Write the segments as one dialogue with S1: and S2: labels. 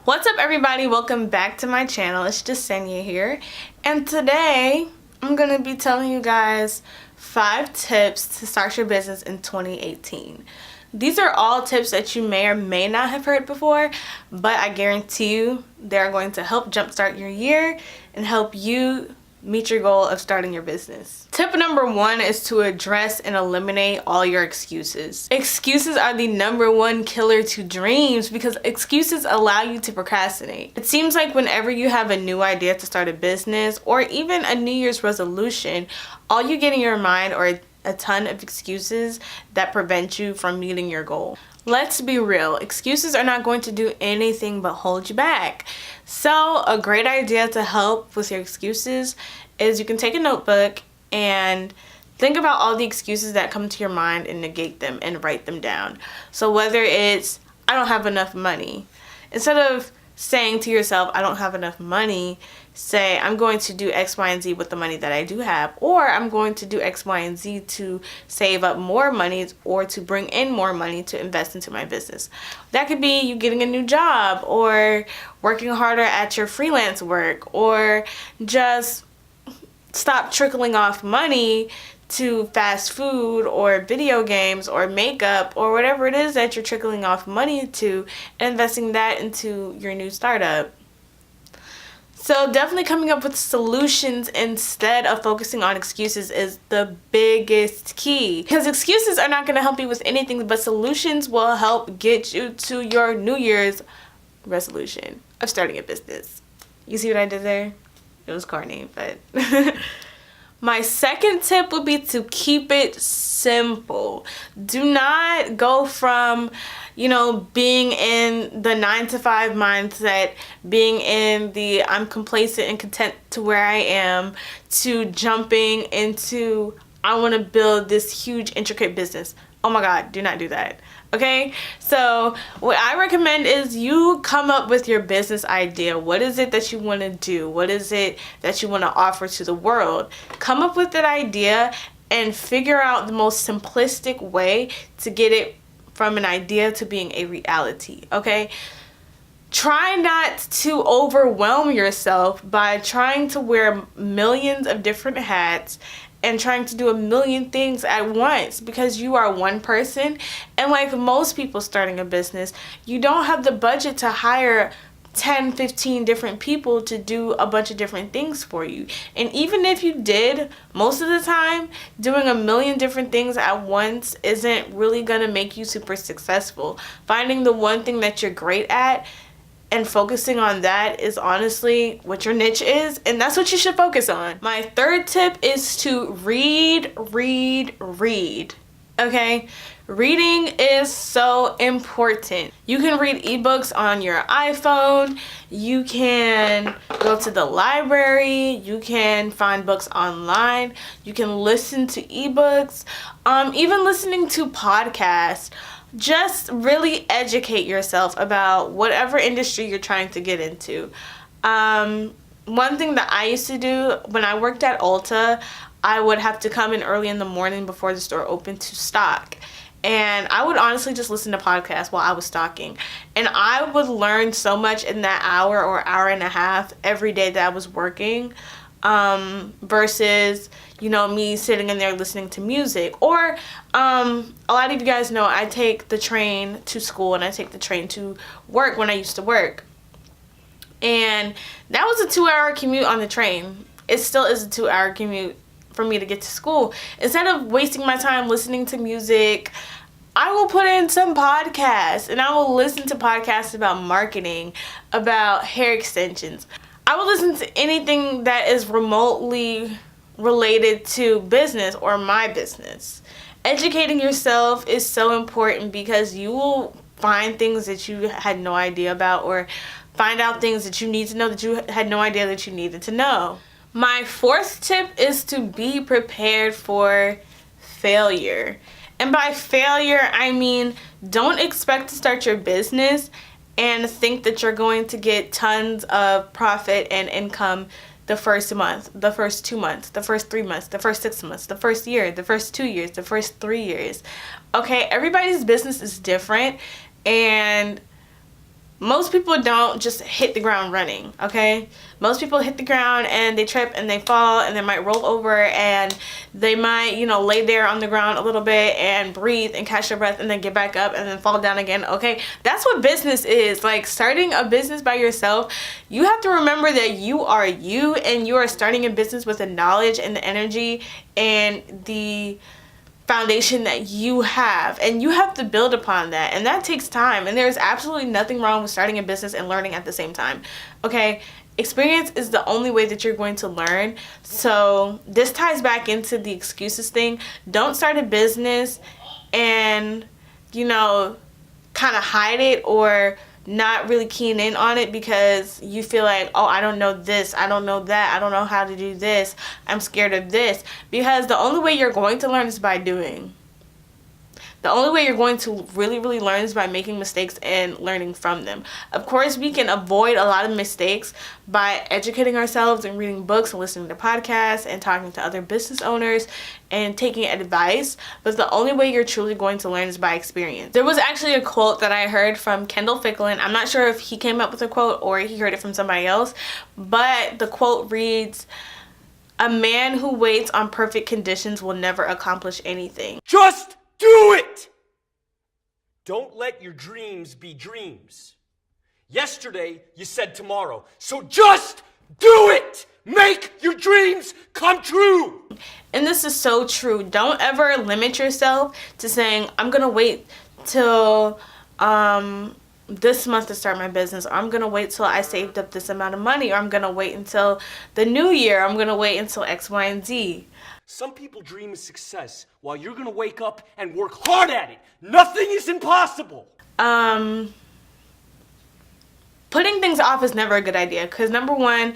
S1: What's up, everybody? Welcome back to my channel. It's Josseñia here, and today I'm gonna be telling you guys 5 tips to start your business in 2018. These are all tips that you may or may not have heard before, but I guarantee you they're going to help jumpstart your year and help you meet your goal of starting your business. Tip number 1 is to address and eliminate all your excuses. Excuses are the #1 killer to dreams because excuses allow you to procrastinate. It seems like whenever you have a new idea to start a business or even a New Year's resolution, all you get in your mind are a ton of excuses that prevent you from meeting your goal. Let's be real, excuses are not going to do anything but hold you back. So a great idea to help with your excuses is you can take a notebook and think about all the excuses that come to your mind and negate them and write them down. So whether it's, I don't have enough money, instead of saying to yourself, I don't have enough money, say, I'm going to do X, Y, and Z with the money that I do have, or I'm going to do X, Y, and Z to save up more money or to bring in more money to invest into my business. That could be you getting a new job or working harder at your freelance work, or just stop trickling off money to fast food or video games or makeup or whatever it is that you're trickling off money to, and investing that into your new startup. So definitely coming up with solutions instead of focusing on excuses is the biggest key, because excuses are not going to help you with anything, but solutions will help get you to your New Year's resolution of starting a business. You see what I did there? It was corny, but my second tip would be to keep it simple. Do not go from, being in the 9-to-5 mindset, being in the I'm complacent and content to where I am, to jumping into I want to build this huge intricate business. Oh my God, do not do that. Okay, so what I recommend is you come up with your business idea. What is it that you want to do? What is it that you want to offer to the world? Come up with that idea and figure out the most simplistic way to get it from an idea to being a reality. Okay, try not to overwhelm yourself by trying to wear millions of different hats and trying to do a million things at once, because you are one person, and like most people starting a business, you don't have the budget to hire 10-15 different people to do a bunch of different things for you. And even if you did, most of the time doing a million different things at once isn't really gonna make you super successful. Finding the one thing that you're great at and focusing on that is honestly what your niche is, and that's what you should focus on. My third tip is to read. Okay? Reading is so important. You can read ebooks on your iPhone, you can go to the library, you can find books online, you can listen to ebooks, even listening to podcasts. Just really educate yourself about whatever industry you're trying to get into. One thing that I used to do when I worked at Ulta, I would have to come in early in the morning before the store opened to stock. And I would honestly just listen to podcasts while I was stocking. And I would learn so much in that hour or hour and a half every day that I was working, versus me sitting in there listening to music. Or a lot of you guys know I take the train to school and I take the train to work when I used to work, and that was a 2-hour commute on the train. It still is a 2-hour commute for me to get to school. Instead of wasting my time listening to music, I will put in some podcasts, and I will listen to podcasts about marketing, about hair extensions. I will listen to anything that is remotely related to business or my business. Educating yourself is so important because you will find things that you had no idea about, or find out things that you need to know that you had no idea that you needed to know. My 4th tip is to be prepared for failure. And by failure, I mean don't expect to start your business and think that you're going to get tons of profit and income the first month, the first 2 months, the first 3 months, the first 6 months, the first year, the first 2 years, the first 3 years. Okay, everybody's business is different, and most people don't just hit the ground running, okay? Most people hit the ground and they trip and they fall and they might roll over and they might, lay there on the ground a little bit and breathe and catch their breath and then get back up and then fall down again, okay? That's what business is. Like, starting a business by yourself, you have to remember that you are you, and you are starting a business with the knowledge and the energy and the foundation that you have, and you have to build upon that, and that takes time. And there's absolutely nothing wrong with starting a business and learning at the same time, okay? Experience is the only way that you're going to learn. So this ties back into the excuses thing. Don't start a business and kind of hide it or not really keen in on it because you feel like, oh, I don't know this, I don't know that, I don't know how to do this, I'm scared of this. Because the only way you're going to learn is by doing. The only way you're going to really, really learn is by making mistakes and learning from them. Of course, we can avoid a lot of mistakes by educating ourselves and reading books and listening to podcasts and talking to other business owners and taking advice. But the only way you're truly going to learn is by experience. There was actually a quote that I heard from Kendall Ficklin. I'm not sure if he came up with a quote or he heard it from somebody else, but the quote reads, "A man who waits on perfect conditions will never accomplish anything."
S2: Just do it! Don't let your dreams be dreams. Yesterday, you said tomorrow. So just do it! Make your dreams come true!
S1: And this is so true. Don't ever limit yourself to saying, I'm going to wait till this month to start my business, or I'm going to wait till I saved up this amount of money, or I'm going to wait until the new year, I'm going to wait until X, Y, and Z.
S2: Some people dream of success while you're going to wake up and work hard at it. Nothing is impossible.
S1: Putting things off is never a good idea because, number one,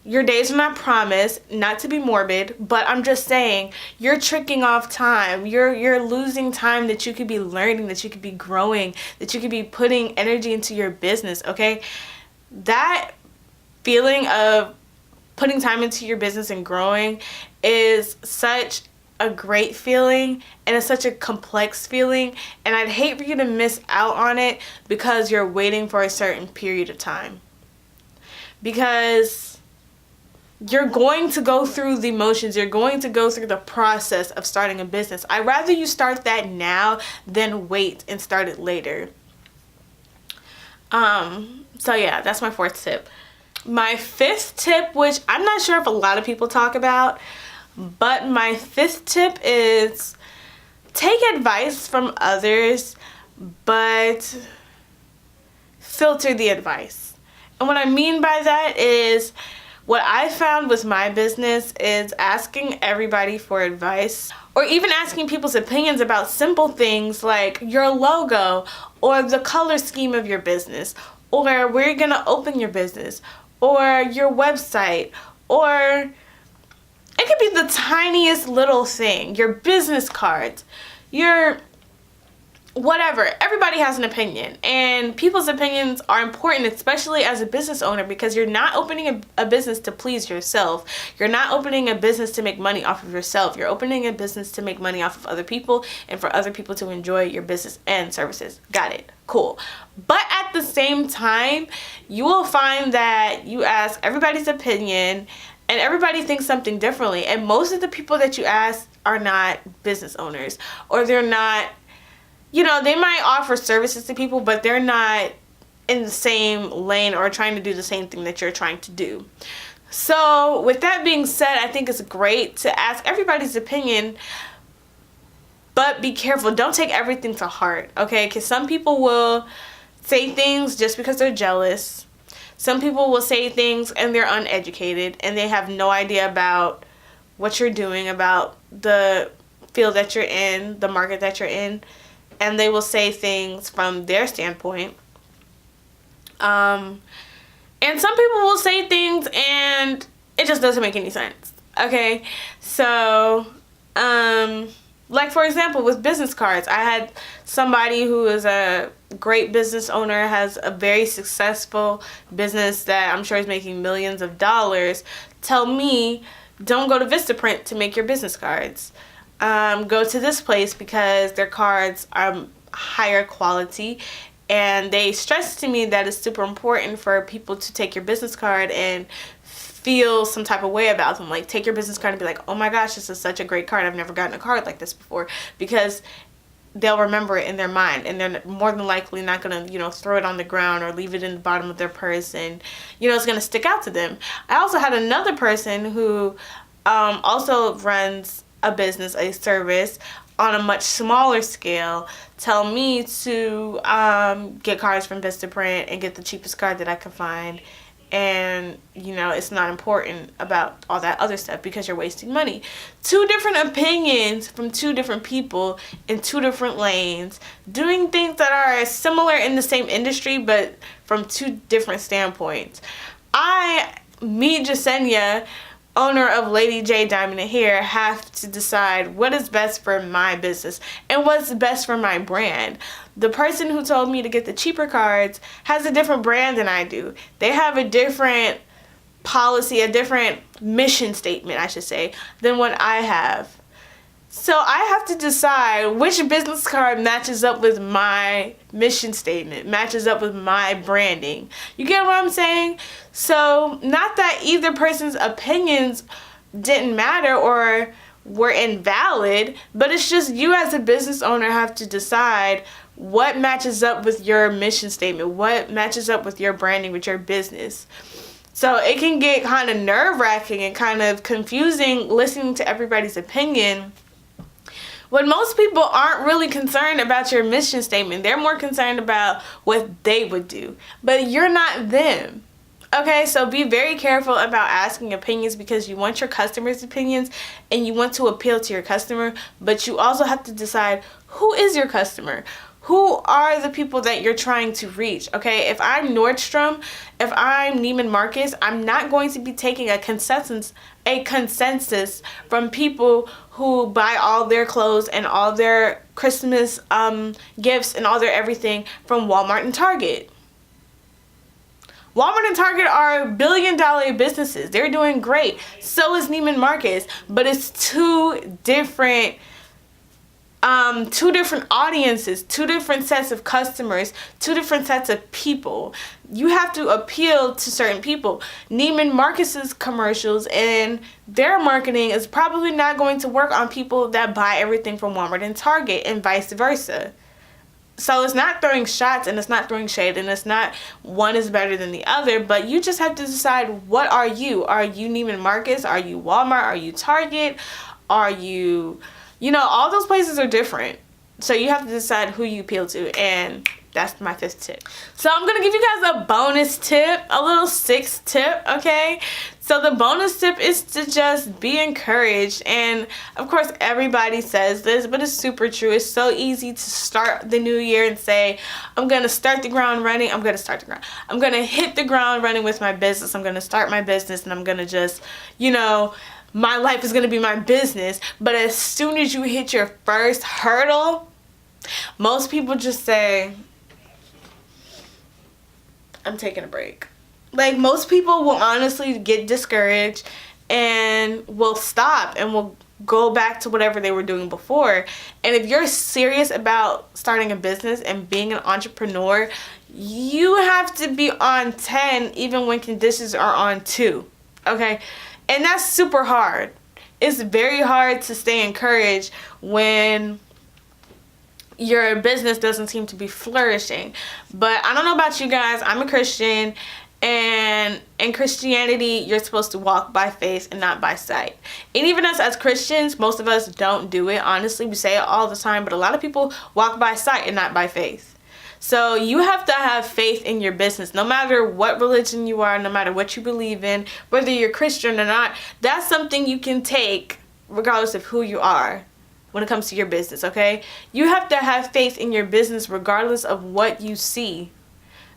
S1: your days are not promised. Not to be morbid, but I'm just saying, you're tricking off time. You're losing time that you could be learning, that you could be growing, that you could be putting energy into your business, okay? That feeling of putting time into your business and growing is such a great feeling, and it's such a complex feeling, and I'd hate for you to miss out on it because you're waiting for a certain period of time. Because you're going to go through the motions, you're going to go through the process of starting a business. I'd rather you start that now than wait and start it later. So yeah, that's my fourth tip. My fifth tip, which I'm not sure if a lot of people talk about, but my fifth tip is take advice from others, but filter the advice. And what I mean by that is, what I found with my business is asking everybody for advice, or even asking people's opinions about simple things like your logo, or the color scheme of your business, or where you're gonna open your business, or your website, or it could be the tiniest little thing, your business cards, your whatever. Everybody has an opinion, and people's opinions are important, especially as a business owner, because you're not opening a business to please yourself. You're not opening a business to make money off of yourself. You're opening a business to make money off of other people and for other people to enjoy your business and services. Got it. Cool. But at the same time, you will find that you ask everybody's opinion and everybody thinks something differently. And most of the people that you ask are not business owners, or they're not, they might offer services to people, but they're not in the same lane or trying to do the same thing that you're trying to do. So with that being said, I think it's great to ask everybody's opinion, but be careful. Don't take everything to heart, okay? Because some people will say things just because they're jealous. Some people will say things and they're uneducated and they have no idea about what you're doing, about the field that you're in, the market that you're in. And they will say things from their standpoint. And some people will say things and it just doesn't make any sense. Okay? So, like for example, with business cards, I had somebody who is a great business owner, has a very successful business that I'm sure is making millions of dollars, tell me, don't go to Vistaprint to make your business cards. Go to this place because their cards are higher quality And they stressed to me that it's super important for people to take your business card and feel some type of way about them. Like, take your business card and be like, oh my gosh, this is such a great card. I've never gotten a card like this before. Because they'll remember it in their mind, and they're more than likely not going to, throw it on the ground or leave it in the bottom of their purse, and, it's going to stick out to them. I also had another person who also runs a business, a service, on a much smaller scale, tell me to get cards from Vistaprint and get the cheapest card that I can find. And, it's not important about all that other stuff because you're wasting money. Two different opinions from two different people in two different lanes, doing things that are similar in the same industry, but from two different standpoints. Me, Josseñia, owner of Lady J Diamond and Hair, have to decide what is best for my business and what's best for my brand. The person who told me to get the cheaper cards has a different brand than I do. They have a different policy, a different mission statement, I should say, than what I have. So I have to decide which business card matches up with my mission statement, matches up with my branding. You get what I'm saying? So not that either person's opinions didn't matter or were invalid, but it's just you as a business owner have to decide what matches up with your mission statement, what matches up with your branding, with your business. So it can get kind of nerve-wracking and kind of confusing listening to everybody's opinion, when most people aren't really concerned about your mission statement. They're more concerned about what they would do. But you're not them. Okay, so be very careful about asking opinions because you want your customers' opinions and you want to appeal to your customer, but you also have to decide who is your customer. Who are the people that you're trying to reach? Okay, if I'm Nordstrom, if I'm Neiman Marcus, I'm not going to be taking a consensus from people who buy all their clothes and all their Christmas gifts and all their everything from Walmart and Target. Walmart and Target are billion-dollar businesses. They're doing great. So is Neiman Marcus, but it's two different audiences, two different sets of customers, two different sets of people. You have to appeal to certain people. Neiman Marcus's commercials and their marketing is probably not going to work on people that buy everything from Walmart and Target, and vice versa. So it's not throwing shots and it's not throwing shade and it's not one is better than the other, but you just have to decide, what are you? Are you Neiman Marcus? Are you Walmart? Are you Target? Are you, all those places are different. So you have to decide who you appeal to, and that's my 5th tip. So I'm going to give you guys a bonus tip, a little 6th tip, okay? So the bonus tip is to just be encouraged. And of course, everybody says this, but it's super true. It's so easy to start the new year and say, I'm going to start the ground running. I'm going to hit the ground running with my business. I'm going to start my business and I'm going to just, my life is going to be my business. But as soon as you hit your first hurdle, most people just say, I'm taking a break. Like, most people will honestly get discouraged and will stop and will go back to whatever they were doing before. And if you're serious about starting a business and being an entrepreneur, you have to be on 10 even when conditions are on 2. Okay? And that's super hard. It's very hard to stay encouraged when your business doesn't seem to be flourishing. But I don't know about you guys. I'm a Christian, and in Christianity, you're supposed to walk by faith and not by sight. And even us as Christians, most of us don't do it. Honestly, we say it all the time, but a lot of people walk by sight and not by faith. So you have to have faith in your business, no matter what religion you are, no matter what you believe in, whether you're Christian or not. That's something you can take regardless of who you are when it comes to your business, okay? You have to have faith in your business regardless of what you see.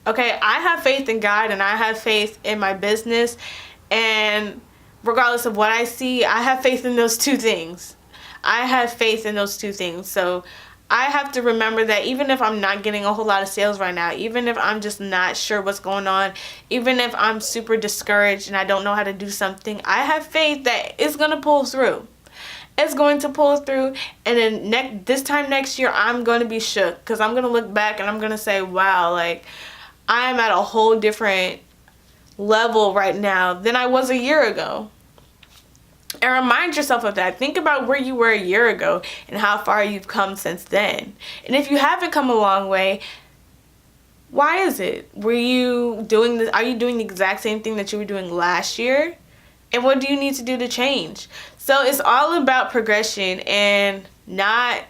S1: Okay, I have faith in God and I have faith in my business, and regardless of what I see, I have faith in those two things. I have faith in those two things. So I have to remember that even if I'm not getting a whole lot of sales right now, even if I'm just not sure what's going on, even if I'm super discouraged and I don't know how to do something, I have faith that it's going to pull through. is going to pull through, and then this time next year I'm going to be shook, because I'm going to look back and I'm going to say, wow, like I am at a whole different level right now than I was a year ago. And remind yourself of that. Think about where you were a year ago and how far you've come since then. And if you haven't come a long way, why is it? Were you doing this? Are you doing the exact same thing that you were doing last year? And what do you need to do to change? So it's all about progression and not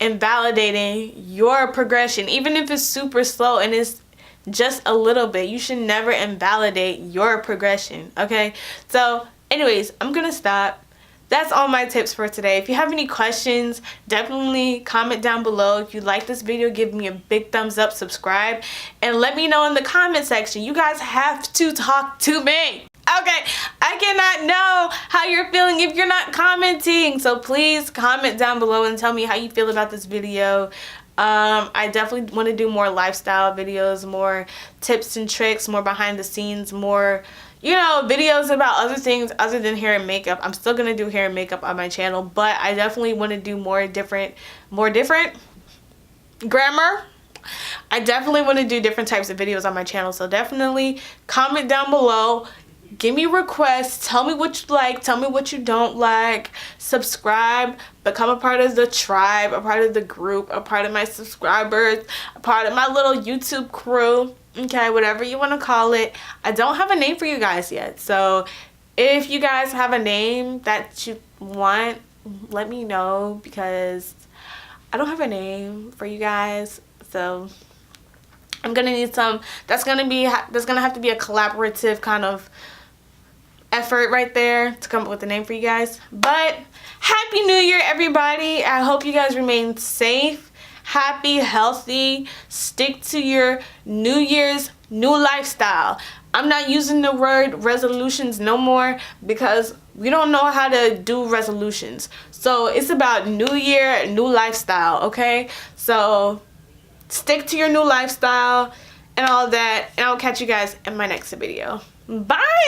S1: invalidating your progression. Even if it's super slow and it's just a little bit, you should never invalidate your progression, okay? So anyways, I'm gonna stop. That's all my tips for today. If you have any questions, definitely comment down below. If you like this video, give me a big thumbs up, subscribe, and let me know in the comment section. You guys have to talk to me. Okay, I cannot know how you're feeling if you're not commenting. So please comment down below and tell me how you feel about this video. I definitely want to do more lifestyle videos, more tips and tricks, more behind the scenes, more, you know, videos about other things other than hair and makeup. I'm still going to do hair and makeup on my channel, but I definitely want to do more different grammar. I definitely want to do different types of videos on my channel, so definitely comment down below. Give me requests, tell me what you like, tell me what you don't like, subscribe, become a part of the tribe, a part of the group, a part of my subscribers, a part of my little YouTube crew, okay, whatever you want to call it. I don't have a name for you guys yet, so if you guys have a name that you want, let me know, because I don't have a name for you guys, so I'm gonna need some. That's gonna have to be a collaborative kind of effort right there to come up with a name for you guys. But happy new year, everybody. I hope you guys remain safe, happy, healthy. Stick to your new year's new lifestyle. I'm not using the word resolutions no more, because we don't know how to do resolutions. So it's about new year, new lifestyle, okay? So stick to your new lifestyle and all that, and I'll catch you guys in my next video. Bye.